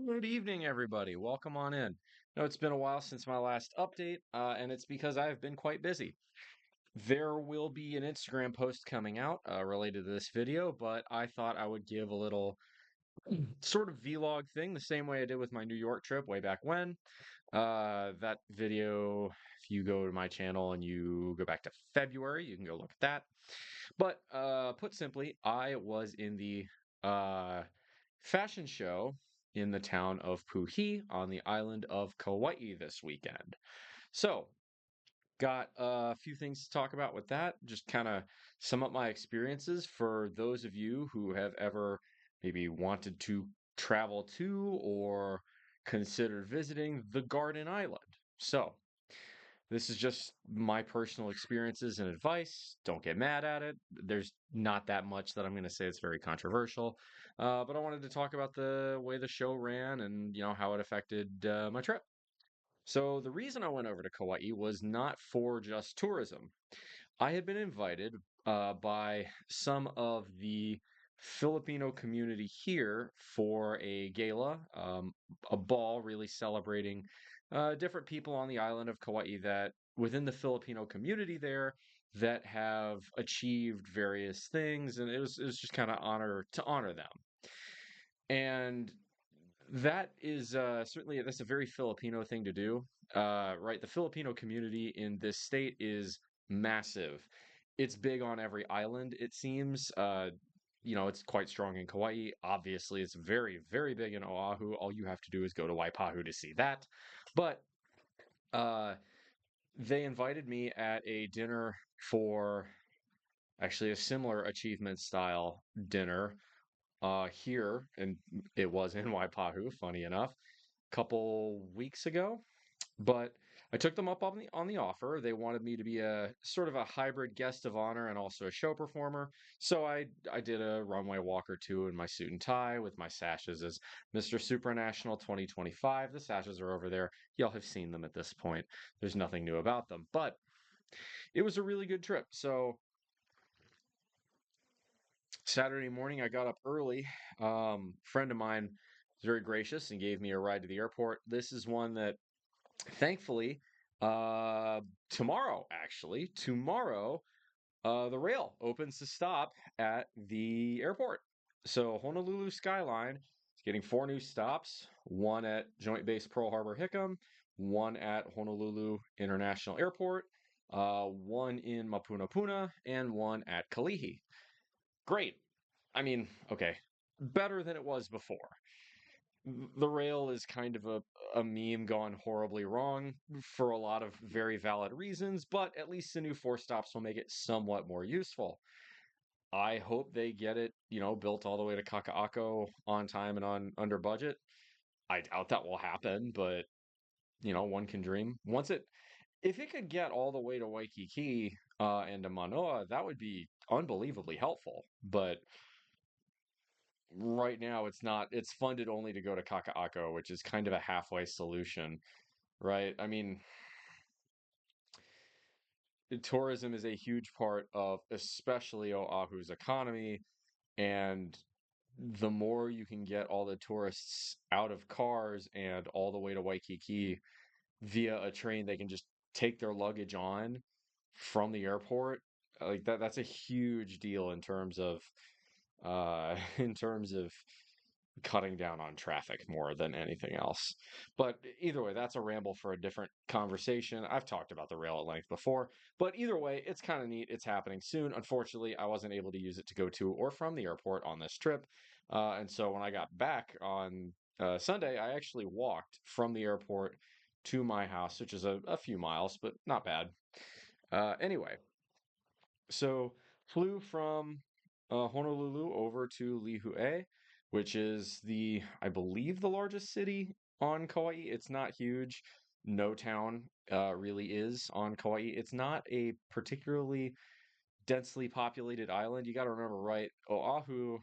Good evening, everybody. Welcome on in. No, it's been a while since my last update, and it's because I've been quite busy. There will be an Instagram post coming out related to this video, but I thought I would give a little sort of vlog thing the same way I did with my New York trip way back when. That video, if you go to my channel and you go back to February, you can go look at that. But put simply, I was in the uh, fashion show in the town of Puhi on the island of Kauai this weekend. So, got a few things to talk about with that. Just kind of sum up my experiences for those of you who have ever maybe wanted to travel to or considered visiting the Garden Island. So, this is just my personal experiences and advice. Don't get mad at it. There's not that much that I'm going to say it's very controversial. But I wanted to talk about the way the show ran and, how it affected my trip. So the reason I went over to Kauai was not for just tourism. I had been invited by some of the Filipino community here for a gala, a ball really celebrating different people on the island of Kauai that within the Filipino community there that have achieved various things, and it was just kind of honor them. And that is certainly that's a very Filipino thing to do, right? The Filipino community in this state is massive. It's big on every island, it seems. It's quite strong in Kauai. Obviously, it's very, very big in Oahu. All you have to do is go to Waipahu to see that. But uh, they invited me at a dinner for actually a similar achievement style dinner here, and it was in Waipahu, funny enough, a couple weeks ago. But I took them up on the offer. They wanted me to be a sort of a hybrid guest of honor and also a show performer. So I did a runway walk or two in my suit and tie with my sashes as Mr. Supranational 2025. The sashes are over there. Y'all have seen them at this point. There's nothing new about them, but it was a really good trip. So Saturday morning, I got up early. Friend of mine was very gracious and gave me a ride to the airport. This is one that, thankfully, uh, tomorrow, the rail opens to stop at the airport. So Honolulu Skyline is getting four new stops: one at Joint Base Pearl Harbor Hickam, one at Honolulu International Airport, one in Mapunapuna, and one at Kalihi. Great. I mean, okay, better than it was before. The rail is kind of a meme gone horribly wrong for a lot of very valid reasons, but at least the new four stops will make it somewhat more useful. I hope they get it, built all the way to Kaka'ako on time and on under budget. I doubt that will happen, but one can dream. If it could get all the way to Waikiki and to Manoa, that would be unbelievably helpful. But right now it's not. It's funded only to go to Kaka'ako, which is kind of a halfway solution, right? I mean, tourism is a huge part of especially Oahu's economy, and the more you can get all the tourists out of cars and all the way to Waikiki via a train they can just take their luggage on from the airport, like that's a huge deal in terms of in terms of cutting down on traffic more than anything else. But either way, that's a ramble for a different conversation. I've talked about the rail at length before, but either way, it's kind of neat. It's happening soon. Unfortunately, I wasn't able to use it to go to or from the airport on this trip. And so when I got back on Sunday, I actually walked from the airport to my house, which is a few miles, but not bad. Anyway, so flew from Honolulu over to Lihue, which is I believe, the largest city on Kauai. It's not huge. No town really is on Kauai. It's not a particularly densely populated island. You got to remember, right? Oahu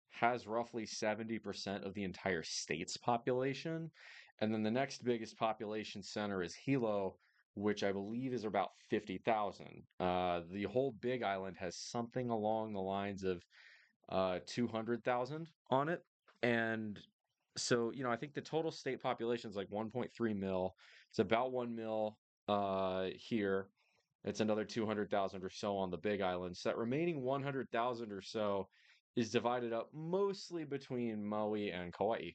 has roughly 70% of the entire state's population. And then the next biggest population center is Hilo, which I believe is about 50,000. The whole big island has something along the lines of 200,000 on it. And So, I think the total state population is like 1.3 mil. It's about 1 mil here. It's another 200,000 or so on the Big Island. So that remaining 100,000 or so is divided up mostly between Maui and Kauai.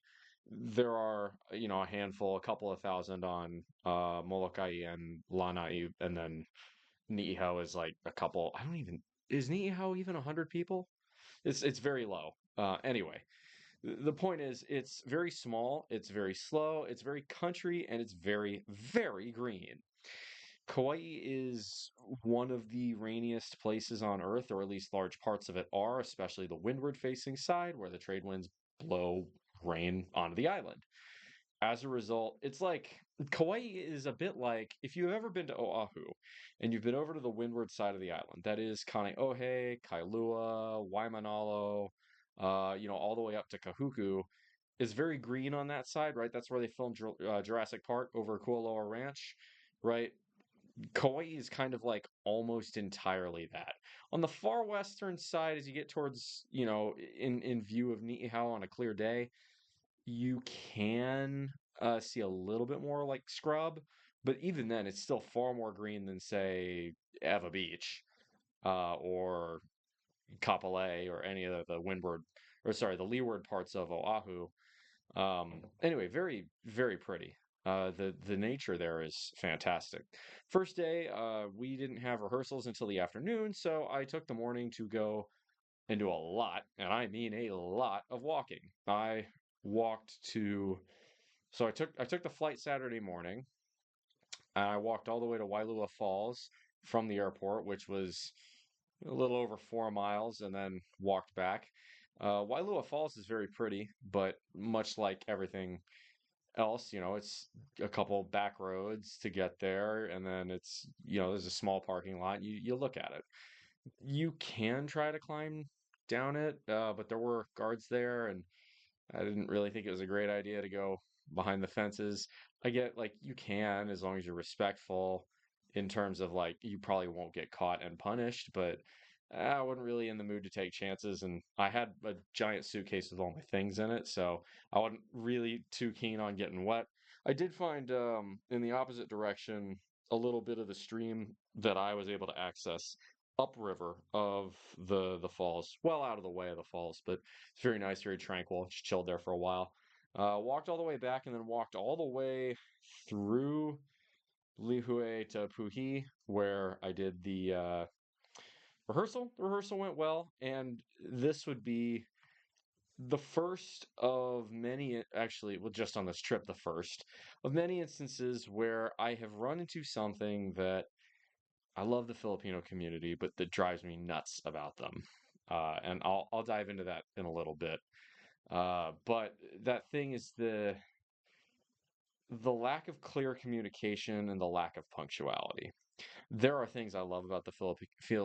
There are, a handful, a couple of thousand on Molokai and Lanai, and then Niihau is like a couple. I don't even, is Niihau even 100 people? It's very low. Anyway, the point is, it's very small, it's very slow, it's very country, and it's very, very green. Kauai is one of the rainiest places on Earth, or at least large parts of it are, especially the windward facing side where the trade winds blow rain onto the island. As a result, it's like Kauai is a bit like if you've ever been to Oahu and you've been over to the windward side of the island, that is Kaneohe, Kailua, Waimanalo, all the way up to Kahuku. Is very green on that side, right? That's where they filmed Jurassic Park over Kualoa Ranch, right? Kauai is kind of like almost entirely that. On the far western side, as you get towards, in view of Niihau on a clear day, you can see a little bit more like scrub, but even then, it's still far more green than, say, Eva Beach or Kapolei or any of the windward, or sorry, the leeward parts of Oahu. Anyway, very, very pretty. The nature there is fantastic. First day, we didn't have rehearsals until the afternoon, so I took the morning to go and do a lot, and I mean a lot of walking. I walked to, so I took the flight Saturday morning, and I walked all the way to Wailua Falls from the airport, which was a little over 4 miles, and then walked back. Wailua Falls is very pretty, but much like everything else, it's a couple back roads to get there, and then it's, there's a small parking lot. You look at it. You can try to climb down it, but there were guards there, and I didn't really think it was a great idea to go behind the fences. I get like you can as long as you're respectful in terms of like you probably won't get caught and punished, but I wasn't really in the mood to take chances. And I had a giant suitcase with all my things in it, so I wasn't really too keen on getting wet. I did find in the opposite direction a little bit of the stream that I was able to access upriver of the falls, well out of the way of the falls, but it's very nice, very tranquil. Just chilled there for a while. Walked all the way back and then walked all the way through Lihue to Puhi, where I did the rehearsal. The rehearsal went well, and this would be the first of many, actually, well, just on this trip, the first of many instances where I have run into something that I love the Filipino community, but that drives me nuts about them. And I'll dive into that in a little bit. But that thing is the lack of clear communication and the lack of punctuality. There are things I love about the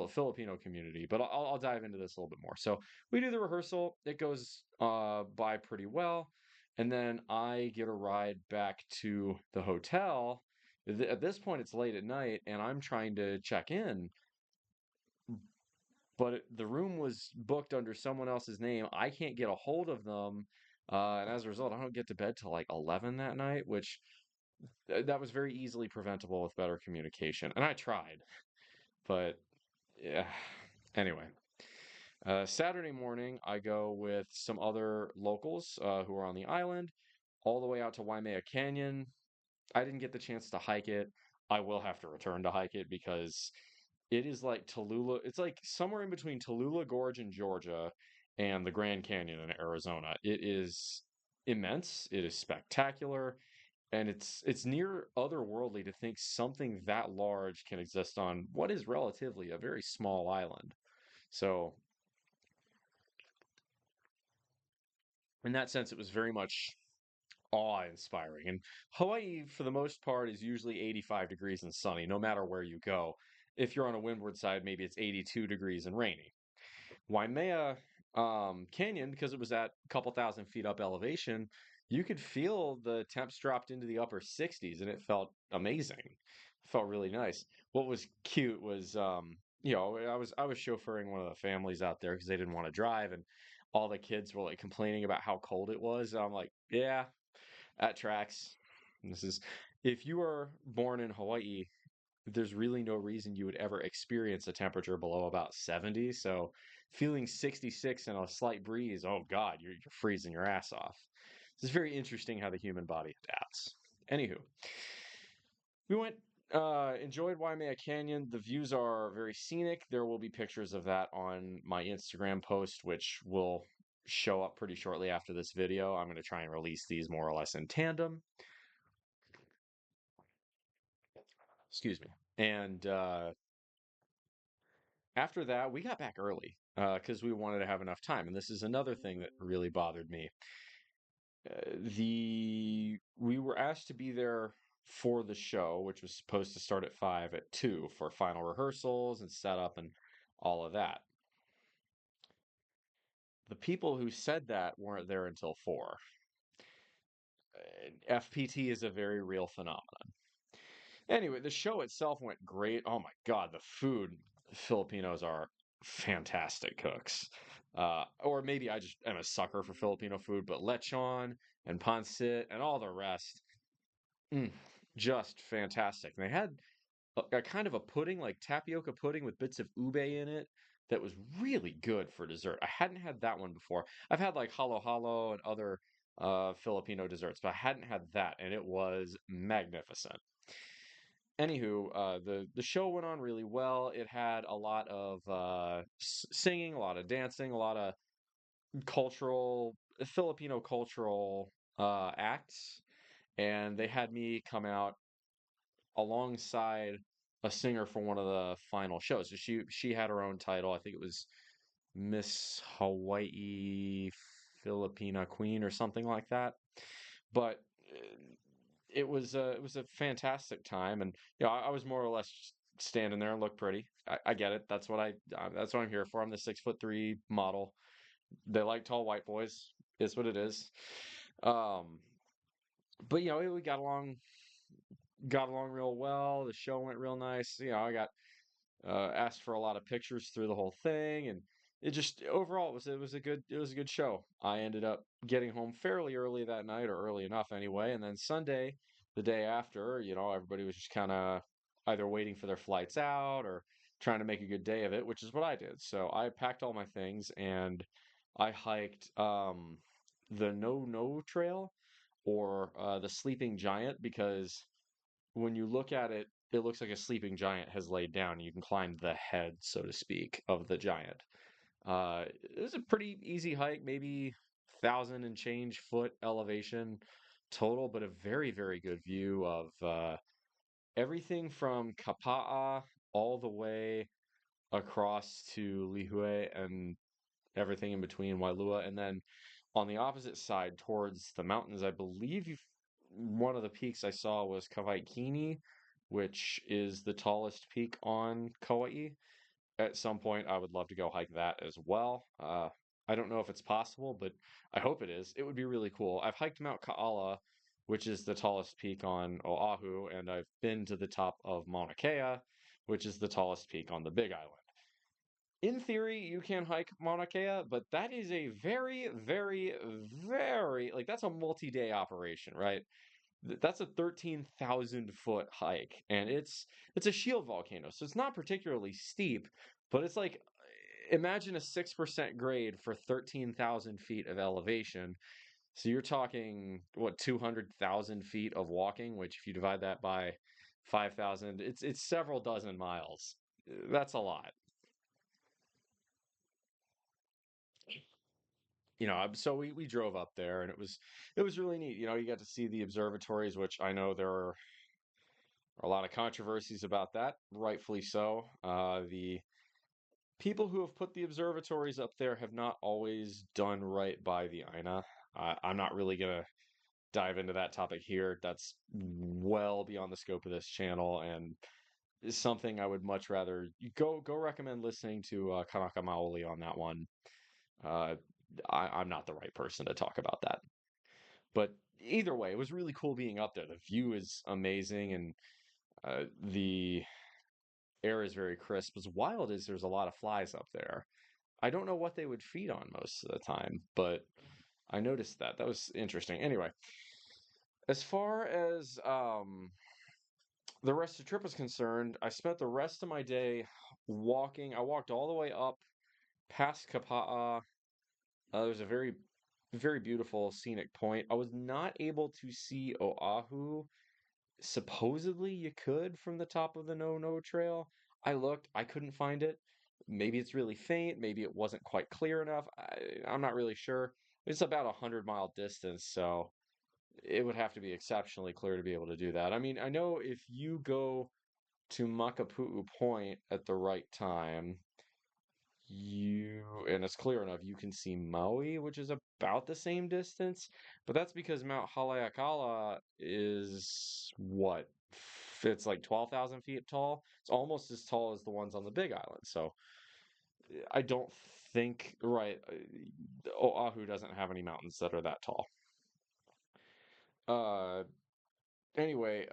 Filipino community, but I'll dive into this a little bit more. So we do the rehearsal; it goes by pretty well, and then I get a ride back to the hotel. At this point, it's late at night, and I'm trying to check in, but the room was booked under someone else's name. I can't get a hold of them, and as a result, I don't get to bed till like 11 that night, which that was very easily preventable with better communication. And I tried, but yeah. Anyway, Saturday morning, I go with some other locals who are on the island, all the way out to Waimea Canyon. I didn't get the chance to hike it. I will have to return to hike it because it is like Tallulah. It's like somewhere in between Tallulah Gorge in Georgia and the Grand Canyon in Arizona. It is immense. It is spectacular, and it's near otherworldly to think something that large can exist on what is relatively a very small island. So, in that sense, it was very much awe-inspiring. And Hawaii, for the most part, is usually 85 degrees and sunny, no matter where you go. If you're on a windward side, maybe it's 82 degrees and rainy. Waimea Canyon, because it was at a couple thousand feet up elevation, you could feel the temps dropped into the upper 60s, and it felt amazing. It felt really nice. What was cute was, I was chauffeuring one of the families out there because they didn't want to drive, and all the kids were like complaining about how cold it was. And I'm like, yeah, that tracks. This is if you are born in Hawaii, there's really no reason you would ever experience a temperature below about 70. So feeling 66 and a slight breeze, oh God, you're freezing your ass off. It's very interesting how the human body adapts. Anywho, we went enjoyed Waimea Canyon. The views are very scenic. There will be pictures of that on my Instagram post, which will show up pretty shortly after this video. I'm going to try and release these more or less in tandem. Excuse me. And after that, we got back early because we wanted to have enough time. And this is another thing that really bothered me. The we were asked to be there for the show, which was supposed to start at 5 at 2 for final rehearsals and setup and all of that. The people who said that weren't there until 4. FPT is a very real phenomenon. Anyway, the show itself went great. Oh my God, the food. Filipinos are fantastic cooks. Or maybe I just am a sucker for Filipino food, but lechon and pancit and all the rest, mm, just fantastic. And they had a kind of a pudding, like tapioca pudding with bits of ube in it, that was really good for dessert. I hadn't had that one before. I've had like halo halo and other Filipino desserts, but I hadn't had that, and it was magnificent. Anywho, the show went on really well. It had a lot of singing, a lot of dancing, a lot of cultural Filipino cultural acts, and they had me come out alongside a singer for one of the final shows. So she had her own title. I think it was Miss Hawaii Filipina Queen or something like that. But it was a fantastic time, and I was more or less just standing there and look pretty. I get it. That's what I'm here for. I'm the 6'3" model. They like tall white boys. Is what it is. Um, but we got along real well. The show went real nice. I got asked for a lot of pictures through the whole thing, and it just overall it was a good show. I ended up getting home fairly early that night, or early enough anyway, and then Sunday, the day after, everybody was just kind of either waiting for their flights out or trying to make a good day of it, which is what I did. So I packed all my things and I hiked the No Trail, or the Sleeping Giant, because when you look at it, it looks like a sleeping giant has laid down. You can climb the head, so to speak, of the giant. It was a pretty easy hike, maybe 1,000 and change foot elevation total, but a very, very good view of everything from Kapa'a all the way across to Lihue and everything in between Wailua. And then on the opposite side towards the mountains, I believe one of the peaks I saw was Kauai, which is the tallest peak on Kauai. At some point, I would love to go hike that as well. I don't know if it's possible, but I hope it is. It would be really cool. I've hiked Mount Kaala, which is the tallest peak on Oahu, and I've been to the top of Mauna Kea, which is the tallest peak on the Big Island. In theory, you can hike Mauna Kea, but that is a very, very, very, like, that's a multi-day operation, right? That's a 13,000 foot hike, and it's a shield volcano, so it's not particularly steep, but it's like, imagine a 6% grade for 13,000 feet of elevation. So you're talking, what, 200,000 feet of walking, which if you divide that by 5,000, it's several dozen miles. That's a lot. So we drove up there, and it was really neat. You got to see the observatories, which I know there are a lot of controversies about that, rightfully so. The people who have put the observatories up there have not always done right by the Aina. I'm not really gonna dive into that topic here. That's well beyond the scope of this channel, and is something I would much rather go recommend listening to Kanaka Maoli on that one. Uh, I'm not the right person to talk about that. But either way, it was really cool being up there. The view is amazing, and the air is very crisp. What's wild is there's a lot of flies up there. I don't know what they would feed on most of the time, but I noticed that. That was interesting. Anyway, as far as the rest of the trip was concerned, I spent the rest of my day walking. I walked all the way up past Kapa'a. There's a very beautiful scenic point. I was not able to see Oahu. Supposedly you could from the top of the No Trail. I looked, I couldn't find it. Maybe it's really faint, maybe it wasn't quite clear enough. I'm not really sure. It's about 100-mile distance, so it would have to be exceptionally clear to be able to do that. I mean, I know if you go to Makapu'u Point at the right time, and it's clear enough, you can see Maui, which is about the same distance, but that's because Mount Haleakala is what? It's like 12,000 feet tall. It's almost as tall as the ones on the Big Island. So I don't think, right, Oahu doesn't have any mountains that are that tall. Uh, anyway,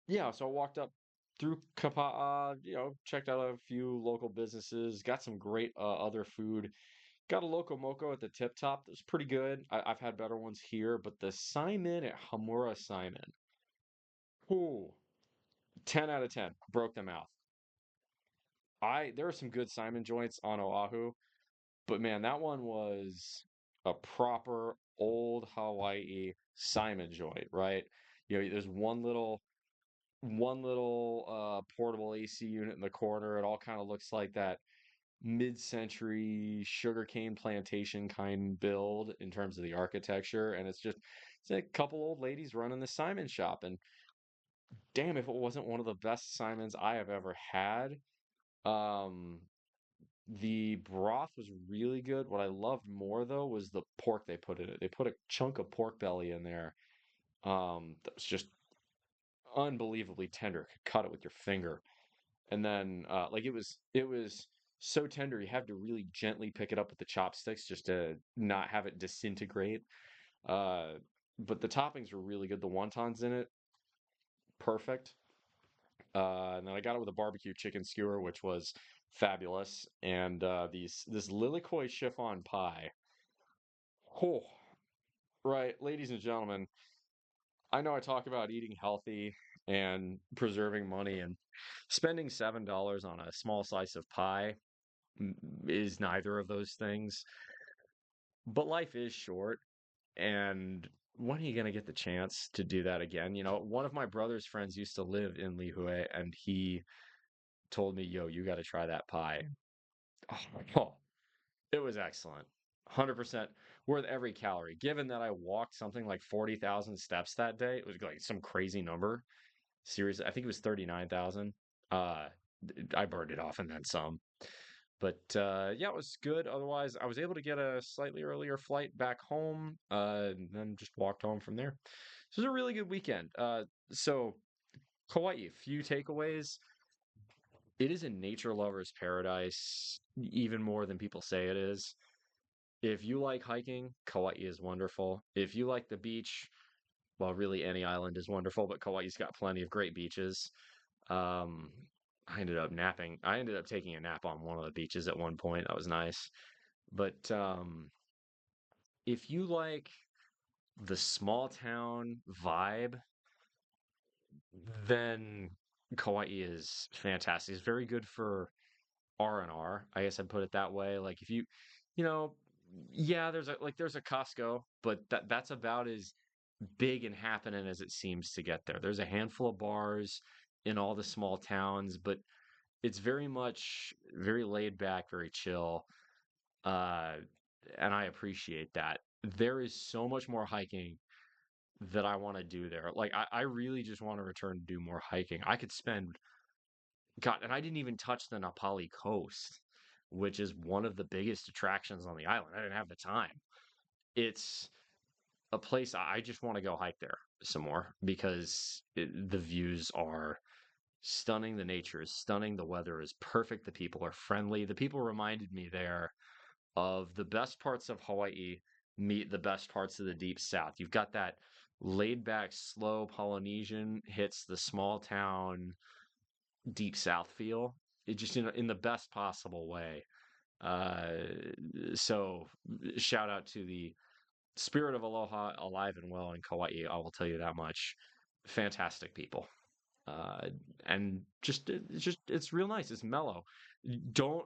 yeah, so I walked up through Kapa'a, checked out a few local businesses, got some great other food. Got a Loco Moco at the tip top that was pretty good. I've had better ones here, but the Simon at Hamura Simon, ooh, 10 out of 10, broke the mouth. There are some good Simon joints on Oahu, but man, that one was a proper old Hawaii Simon joint, right? There's one little portable AC unit in the corner. It all kind of looks like that mid-century sugarcane plantation kind build in terms of the architecture, and it's a couple old ladies running the Simon shop, and damn if it wasn't one of the best Simons I have ever had. Um, the broth was really good. What I loved more though was the pork they put in it. They put a chunk of pork belly in there. That was just unbelievably tender. Could cut it with your finger. And then like it was so tender you have to really gently pick it up with the chopsticks just to not have it disintegrate. Uh, but the toppings were really good. The wontons in it, perfect. And then I got it with a barbecue chicken skewer, which was fabulous, and this lilikoi chiffon pie. Oh, right, ladies and gentlemen, I know I talk about eating healthy and preserving money, and spending $7 on a small slice of pie is neither of those things. But life is short, and when are you going to get the chance to do that again? One of my brother's friends used to live in Lihue, and he told me, "Yo, you got to try that pie." Oh, it was excellent. 100% worth every calorie. Given that I walked something like 40,000 steps that day, it was like some crazy number. Seriously, I think it was 39,000. Uh, I burned it off and then some. But yeah, it was good. Otherwise, I was able to get a slightly earlier flight back home, and then just walked home from there. So it was a really good weekend. So Kauai, few takeaways. It is a nature lover's paradise, even more than people say it is. If you like hiking, Kauai is wonderful. If you like the beach, well, really any island is wonderful, but Kauai's got plenty of great beaches. Um, I ended up napping. I ended up taking a nap on one of the beaches at one point. That was nice. But if you like the small town vibe, then Kauai is fantastic. It's very good for R&R. I guess I'd put it that way. Like if you know, yeah, there's a Costco, but that's about as big and happening as it seems to get there. There's a handful of bars in all the small towns, but it's very much very laid back, very chill. Uh, and I appreciate that. There is so much more hiking that I want to do there. Like I really just want to return to do more hiking. I could spend God, and I didn't even touch the Napali coast, which is one of the biggest attractions on the island. I didn't have the time. It's a place I just want to go hike there some more because the views are stunning. The nature is stunning. The weather is perfect. The people are friendly. The people reminded me there of the best parts of Hawaii meet the best parts of the deep south. You've got that laid back, slow Polynesian hits the small town deep south feel. It just in the best possible way. Uh, so shout out to the spirit of aloha alive and well in Kauai. I will tell you that much. Fantastic people. Uh, and it's real nice. It's mellow. Don't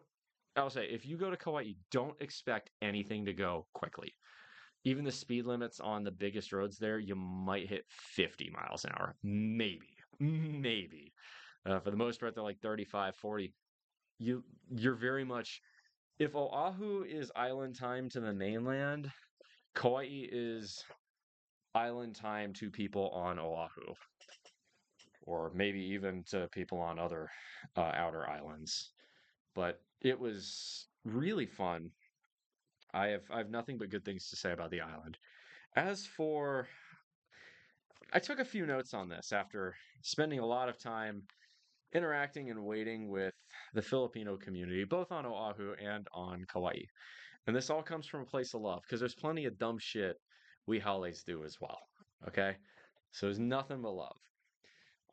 I'll say if you go to Kauai, don't expect anything to go quickly. Even the speed limits on the biggest roads there, you might hit 50 miles an hour, maybe. For the most part, they're like 35, 40. You're very much if Oahu is island time to the mainland, Kauai is island time to people on Oahu, or maybe even to people on other outer islands. But it was really fun. I have nothing but good things to say about the island. As for, I took a few notes on this after spending a lot of time interacting and waiting with the Filipino community, both on Oahu and on Kauai. And this all comes from a place of love because there's plenty of dumb shit we Hales do as well. Okay? So there's nothing but love.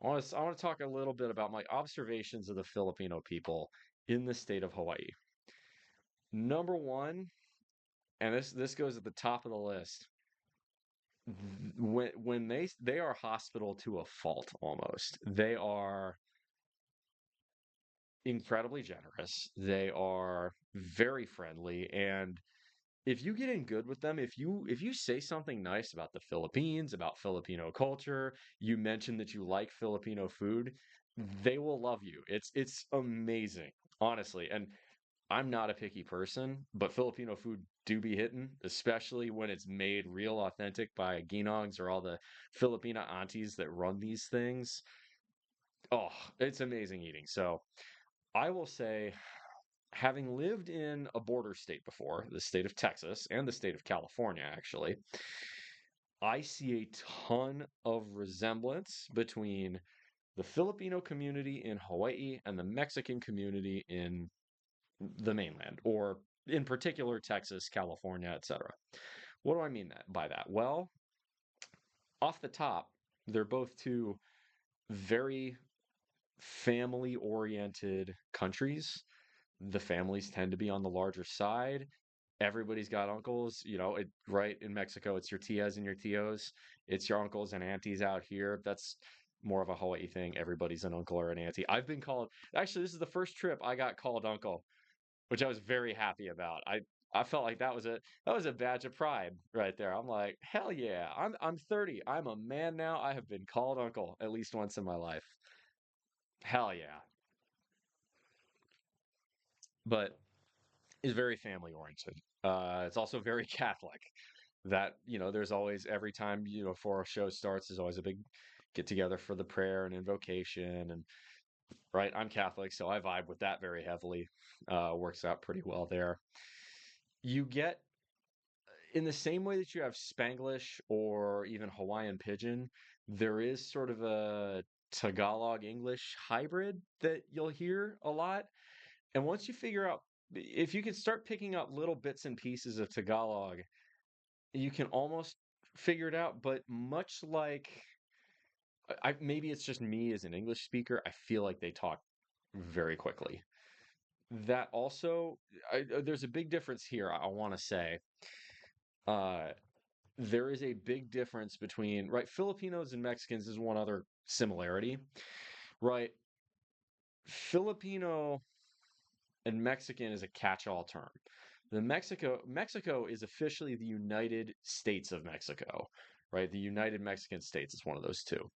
I want to talk a little bit about my observations of the Filipino people in the state of Hawaii. Number one, and this goes at the top of the list, when they are hospital to a fault almost. They are incredibly generous. They are very friendly, and if you get in good with them, if you say something nice about the Philippines, about Filipino culture, you mention that you like Filipino food, they will love you. It's amazing, honestly. And I'm not a picky person, but Filipino food do be hitting, especially when it's made real authentic by Ginogs or all the Filipina aunties that run these things. Oh, it's amazing eating. So I will say, having lived in a border state before, the state of Texas and the state of California, actually, I see a ton of resemblance between the Filipino community in Hawaii and the Mexican community in the mainland, or in particular, Texas, California, etc. What do I mean by that? Well, off the top, they're both two very family oriented countries. The families tend to be on the larger side. Everybody's got uncles, right in Mexico, it's your tias and your tios. It's your uncles and aunties out here. That's more of a Hawaii thing. Everybody's an uncle or an auntie. I've been called, actually, this is the first trip I got called uncle, which I was very happy about. I felt like that was a badge of pride right there. I'm like, hell yeah, I'm 30. I'm a man now. I have been called uncle at least once in my life. Hell yeah. But is very family oriented. It's also very Catholic. That there's always every time before a show starts, there's always a big get together for the prayer and invocation. And right, I'm Catholic, so I vibe with that very heavily. Works out pretty well there. You get in the same way that you have Spanglish or even Hawaiian Pidgin, there is sort of a Tagalog English hybrid that you'll hear a lot. And once you figure out, if you can start picking up little bits and pieces of Tagalog, you can almost figure it out. But much like, maybe it's just me as an English speaker, I feel like they talk very quickly. That also, there's a big difference here, I want to say. Uh, there is a big difference between, right, Filipinos and Mexicans is one other similarity, right? Filipino and Mexican is a catch-all term. The Mexico is officially the United States of Mexico, right? The United Mexican States is one of those two.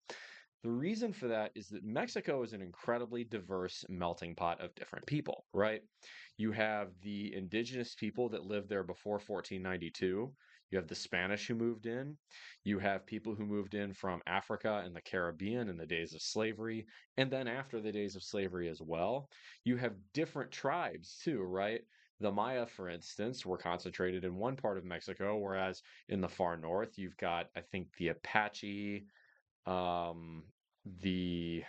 The reason for that is that Mexico is an incredibly diverse melting pot of different people, right? You have the indigenous people that lived there before 1492. You have the Spanish who moved in. You have people who moved in from Africa and the Caribbean in the days of slavery, and then after the days of slavery as well. You have different tribes too, right? The Maya, for instance, were concentrated in one part of Mexico, whereas in the far north, you've got, I think, the Apache, um, the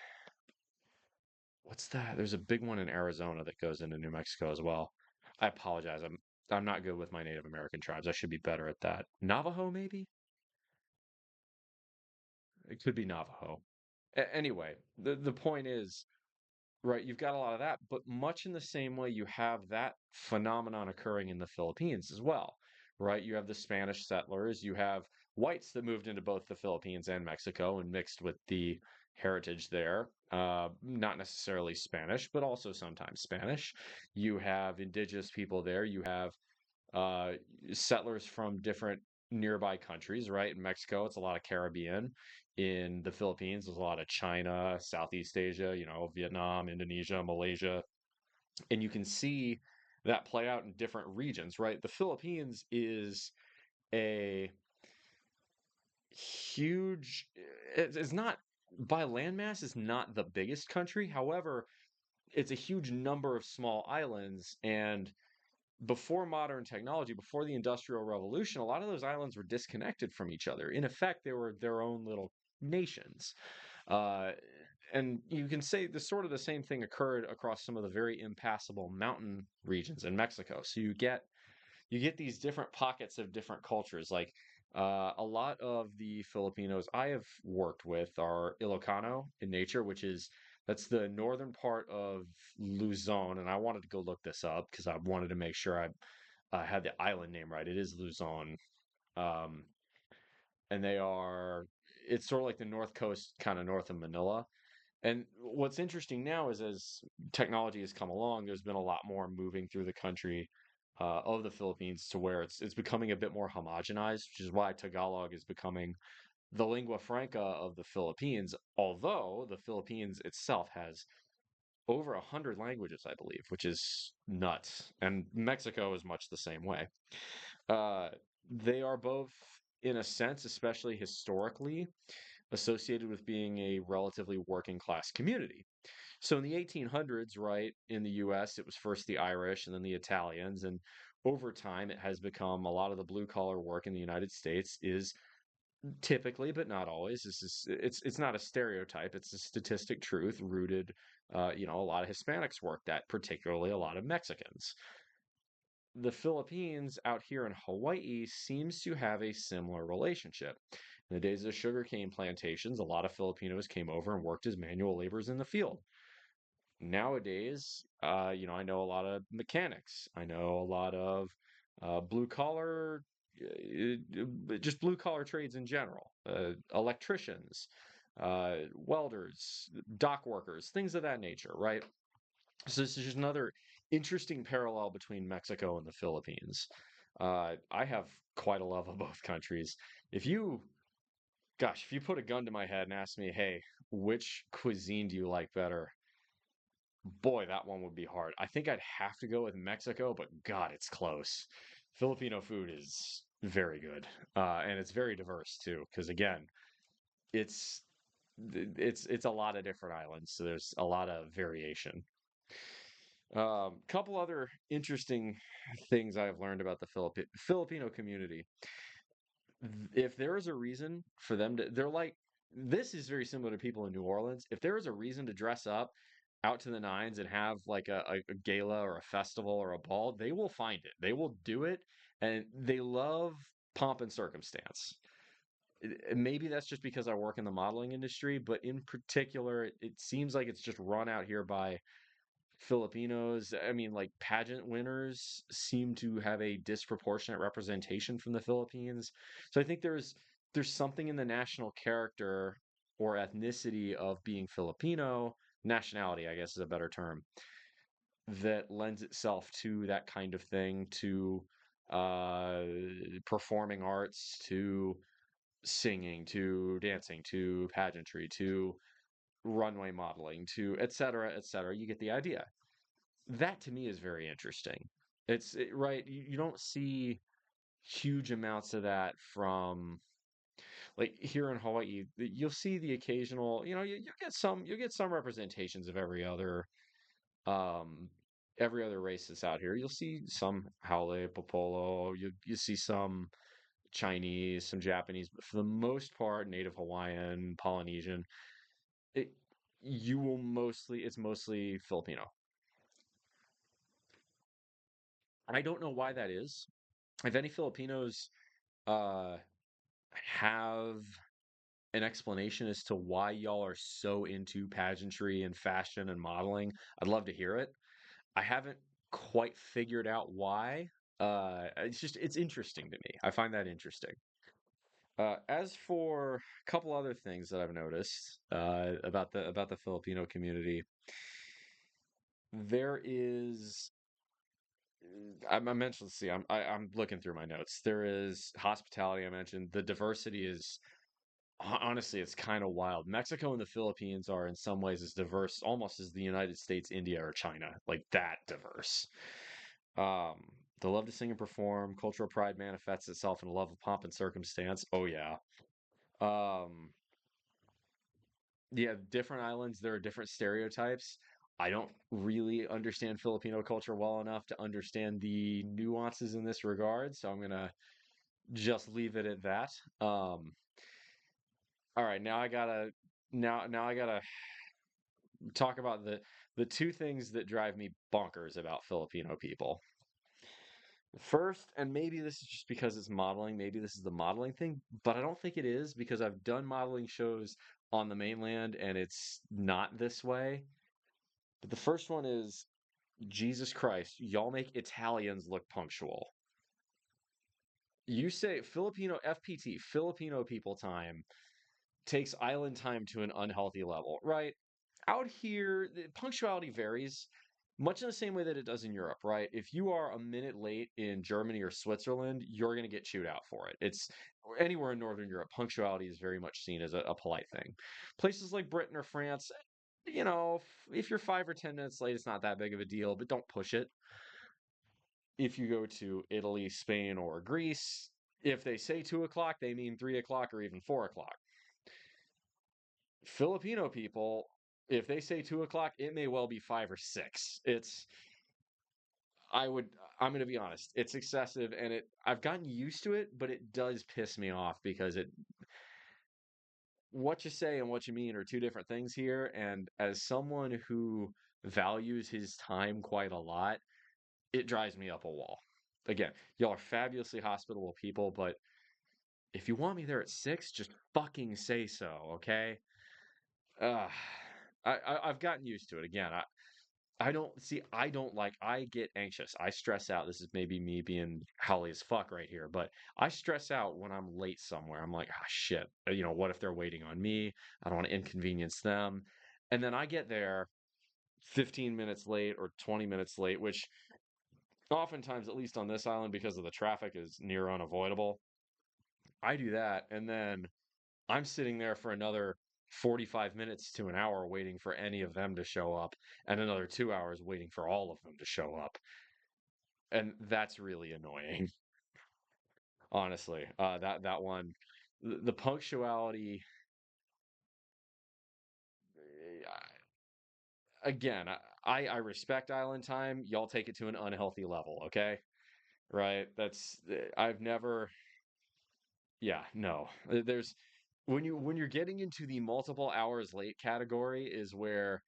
what's that? There's a big one in Arizona that goes into New Mexico as well. I apologize. I'm not good with my Native American tribes. I should be better at that. Navajo, maybe? It could be Navajo. Anyway, the point is right? You've got a lot of that, but much in the same way you have that phenomenon occurring in the Philippines as well, right? You have the Spanish settlers, you have whites that moved into both the Philippines and Mexico and mixed with the heritage there. Not necessarily Spanish, but also sometimes Spanish. You have indigenous people there. You have uh, settlers from different nearby countries, right? In Mexico, it's a lot of Caribbean. In the Philippines, there's a lot of China, Southeast Asia, Vietnam, Indonesia, Malaysia. And you can see that play out in different regions, right? The Philippines is a huge, it's not, by landmass, is not the biggest country. However, it's a huge number of small islands. And before modern technology, before the Industrial Revolution, a lot of those islands were disconnected from each other. In effect, they were their own little nations. Uh, and you can say the sort of the same thing occurred across some of the very impassable mountain regions in Mexico. So you get these different pockets of different cultures. Like a lot of the Filipinos I have worked with are Ilocano in nature, which is that's the northern part of Luzon. And I wanted to go look this up because I wanted to make sure I had the island name right. It is Luzon. Um, and it's sort of like the north coast, kind of north of Manila. And what's interesting now is as technology has come along, there's been a lot more moving through the country of the Philippines to where it's becoming a bit more homogenized, which is why Tagalog is becoming the lingua franca of the Philippines. Although the Philippines itself has over 100 languages, I believe, which is nuts, and Mexico is much the same way. Uh, they are both, in a sense, especially historically, associated with being a relatively working class community. So in the 1800s, right, in the US, it was first the Irish and then the Italians. And over time, it has become a lot of the blue collar work in the United States is typically, but not always. It's not a stereotype. It's a statistic truth rooted. A lot of Hispanics work that, particularly a lot of Mexicans. The Philippines out here in Hawaii seems to have a similar relationship. In the days of sugarcane plantations, a lot of Filipinos came over and worked as manual laborers in the field. Nowadays, I know a lot of mechanics. I know a lot of blue collar, just blue collar trades in general, electricians, welders, dock workers, things of that nature, right? So this is just another interesting parallel between Mexico and the Philippines. I have quite a love of both countries. If you, if you put a gun to my head and ask me, hey, which cuisine do you like better? Boy, that one would be hard. I think I'd have to go with Mexico, but God, it's close. Filipino food is very good, and it's very diverse too. Because again, it's it's a lot of different islands, so there's a lot of variation. Couple other interesting things I've learned about the Filipino community. If there is a reason for them to, they're like, this is very similar to people in New Orleans. If there is a reason to dress up out to the nines and have like a gala or a festival or a ball, they will find it. They will do it. And they love pomp and circumstance. Maybe that's just because I work in the modeling industry, but in particular, it seems like it's just run out here by Filipinos. I mean, like pageant winners seem to have a disproportionate representation from the Philippines. So I think there's something in the national character or ethnicity of being Filipino, nationality, I guess is a better term, that lends itself to that kind of thing, to uh, performing arts, to singing, to dancing, to pageantry, to runway modeling, to et cetera, et cetera. You get the idea. That to me is very interesting. Right. You don't see huge amounts of that from like here in Hawaii. You'll see the occasional, you get some representations of um every other race that's out here. You'll see some Haole, Popolo, you see some Chinese, some Japanese, but for the most part, Native Hawaiian, Polynesian, it you will mostly it's mostly Filipino. I don't know why that is. If any Filipinos uh have an explanation as to why y'all are so into pageantry and fashion and modeling, I'd love to hear it. I haven't quite figured out why. It's interesting to me. I find that interesting. As for a couple other things that I've noticed about the Filipino community, there is I mentioned, let's see, I'm looking through my notes. There is hospitality I mentioned. The diversity is honestly, it's kind of wild. Mexico and the Philippines are in some ways as diverse almost as the United States, India, or China, like that diverse. Um, the love to sing and perform, cultural pride manifests itself in a love of pomp and circumstance. Oh yeah. Um, yeah, different islands, there are different stereotypes. I don't really understand Filipino culture well enough to understand the nuances in this regard, so I'm gonna just leave it at that. All right, now I gotta talk about the two things that drive me bonkers about Filipino people. First, and maybe this is just because it's modeling, maybe this is the modeling thing, but I don't think it is because I've done modeling shows on the mainland and it's not this way. But the first one is Jesus Christ, y'all make Italians look punctual. You say Filipino FPT, Filipino people time takes island time to an unhealthy level, right? Out here, the punctuality varies much in the same way that it does in Europe, right? If you are a minute late in Germany or Switzerland, you're going to get chewed out for it. It's anywhere in Northern Europe, punctuality is very much seen as a polite thing. Places like Britain or France, if you're 5 or 10 minutes late, it's not that big of a deal, but don't push it. If you go to Italy, Spain, or Greece, if they say 2 o'clock, they mean 3 o'clock or even 4 o'clock. Filipino people, if they say 2 o'clock, it may well be 5 or 6. I would, I'm going to be honest, it's excessive and I've gotten used to it, but it does piss me off because what you say and what you mean are two different things here. And as someone who values his time quite a lot, it drives me up a wall. Again, y'all are fabulously hospitable people, but if you want me there at 6, just fucking say so, okay? Uh, I've gotten used to it. Again, I don't see, I get anxious. I stress out. This is maybe me being howly as fuck right here, but I stress out when I'm late somewhere. I'm like, ah, shit. What if they're waiting on me? I don't want to inconvenience them. And then I get there 15 minutes late or 20 minutes late, which oftentimes, at least on this island, because of the traffic, is near unavoidable. I do that. And then I'm sitting there for another 45 minutes to an hour waiting for any of them to show up, and another 2 hours waiting for all of them to show up. And that's really annoying, honestly. That one, the punctuality, again, I respect island time. Y'all take it to an unhealthy level, okay? Right? I've never, yeah, no. There's when you're getting into the multiple hours late category is where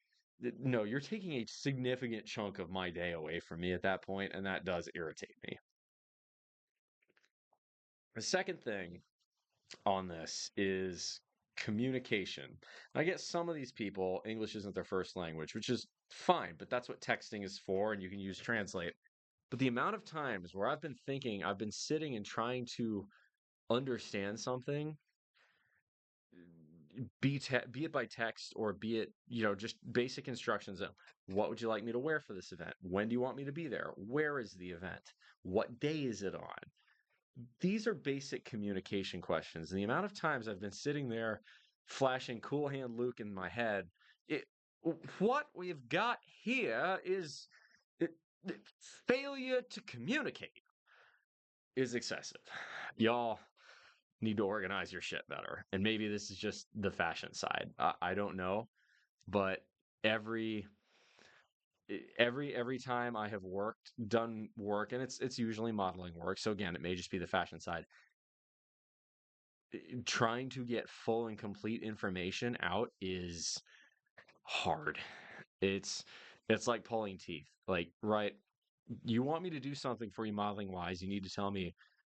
no, you're taking a significant chunk of my day away from me at that point, and that does irritate me. The second thing on this is communication. I get some of these people, English isn't their first language, which is fine, but that's what texting is for, and you can use Translate. But the amount of times where I've been sitting and trying to understand something, be it by text or be it, just basic instructions of what would you like me to wear for this event? When do you want me to be there? Where is the event? What day is it on? These are basic communication questions. And the amount of times I've been sitting there flashing Cool Hand Luke in my head, it, what we've got here is it, failure to communicate is excessive. Y'all need to organize your shit better. And maybe this is just the fashion side. I don't know, but every every time I have done work, and it's usually modeling work. So again, it may just be the fashion side. Trying to get full and complete information out is hard. It's it's like pulling teeth. Like, right, you want me to do something for you modeling wise, you need to tell me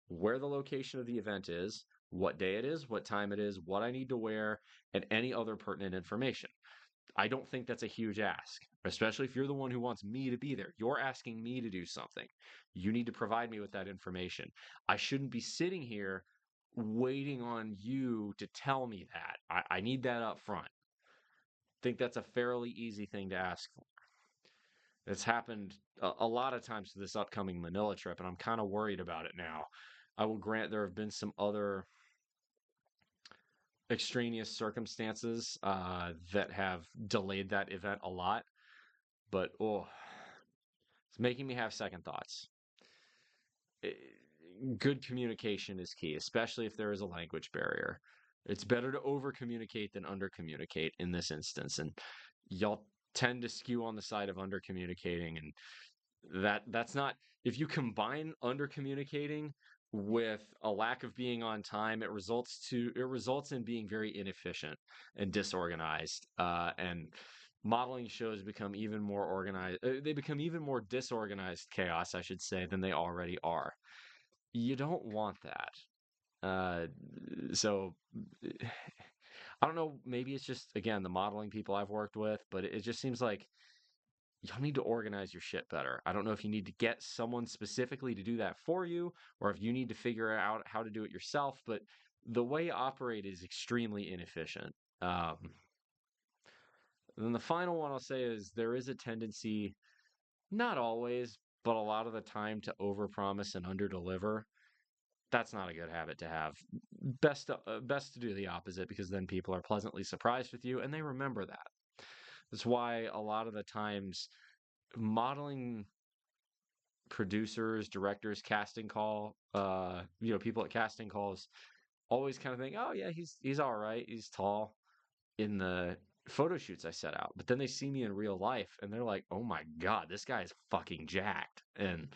where the location of the event is, what day it is, what time it is, what I need to wear, and any other pertinent information. I don't think that's a huge ask, especially if you're the one who wants me to be there. You're asking me to do something. You need to provide me with that information. I shouldn't be sitting here waiting on you to tell me that. I need that up front. Think that's a fairly easy thing to ask for. It's happened a lot of times to this upcoming Manila trip, and I'm kind of worried about it now. I will grant there have been some other extraneous circumstances that have delayed that event a lot, but oh, it's making me have second thoughts. Good communication is key, especially if there is a language barrier. It's better to over communicate than under communicate in this instance, and y'all tend to skew on the side of under communicating, and that's not, if you combine under communicating with a lack of being on time, it results in being very inefficient and disorganized, and modeling shows become even more organized, they become even more disorganized chaos, I should say, than they already are. You don't want that. So I don't know, maybe it's just, again, the modeling people I've worked with, but it just seems like y'all need to organize your shit better. I don't know if you need to get someone specifically to do that for you, or if you need to figure out how to do it yourself, but the way you operate is extremely inefficient. And then the final one I'll say is there is a tendency, not always, but a lot of the time, to overpromise and underdeliver. That's not a good habit to have. Best to do the opposite, because then people are pleasantly surprised with you and they remember that. That's why a lot of the times modeling producers, directors, casting call, people at casting calls always kind of think, oh yeah, he's all right, he's tall in the photo shoots I set out. But then they see me in real life and they're like, oh my God, this guy is fucking jacked. And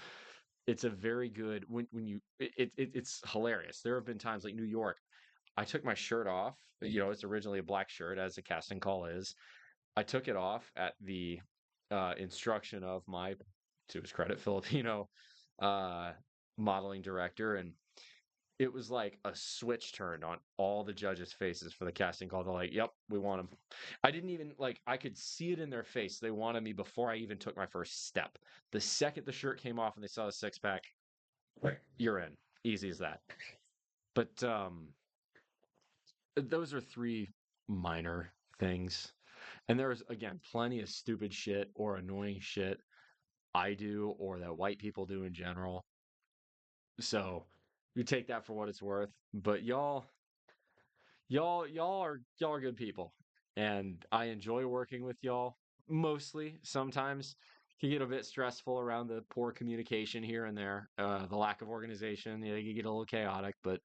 it's a very good, when you it's hilarious. There have been times like New York, I took my shirt off. It's originally a black shirt, as a casting call is. I took it off at the instruction of my, to his credit, Filipino uh, modeling director, and it was like a switch turned on all the judges' faces for the casting call. They're like, "Yep, we want him." I didn't even, like, I could see it in their face. They wanted me before I even took my first step. The second the shirt came off and they saw the six pack, you're in. Easy as that. But those are three minor things. And there's, again, plenty of stupid shit or annoying shit I do or that white people do in general. So you take that for what it's worth. But y'all are good people, and I enjoy working with y'all. Mostly, sometimes can get a bit stressful around the poor communication here and there, the lack of organization. You can get a little chaotic, but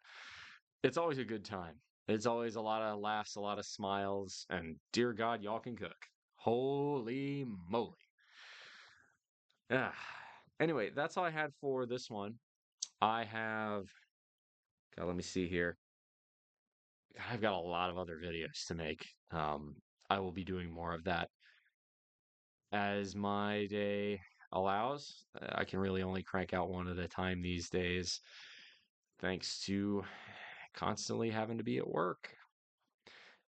it's always a good time. It's always a lot of laughs, a lot of smiles, and dear God, y'all can cook. Holy moly! Ah. Anyway, that's all I had for this one. I have, God, let me see here. I've got a lot of other videos to make. I will be doing more of that as my day allows. I can really only crank out one at a time these days, thanks to constantly having to be at work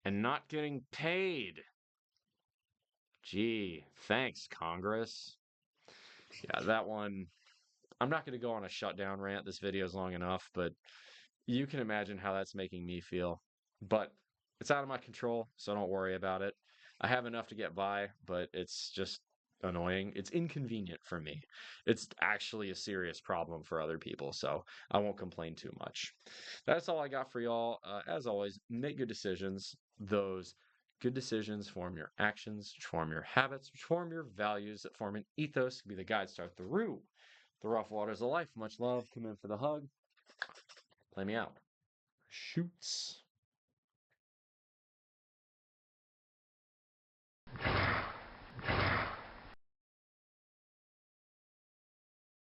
and not getting paid. Gee, thanks, Congress. Yeah, that one. I'm not going to go on a shutdown rant. This video is long enough, but you can imagine how that's making me feel. But it's out of my control, so don't worry about it. I have enough to get by, but it's just annoying. It's inconvenient for me. It's actually a serious problem for other people, so I won't complain too much. That's all I got for y'all. As always, make good decisions. Those good decisions form your actions, which form your habits, which form your values, that form an ethos, can be the guide star through the rough waters of life. Much love. Come in for the hug. Play me out. Shoots.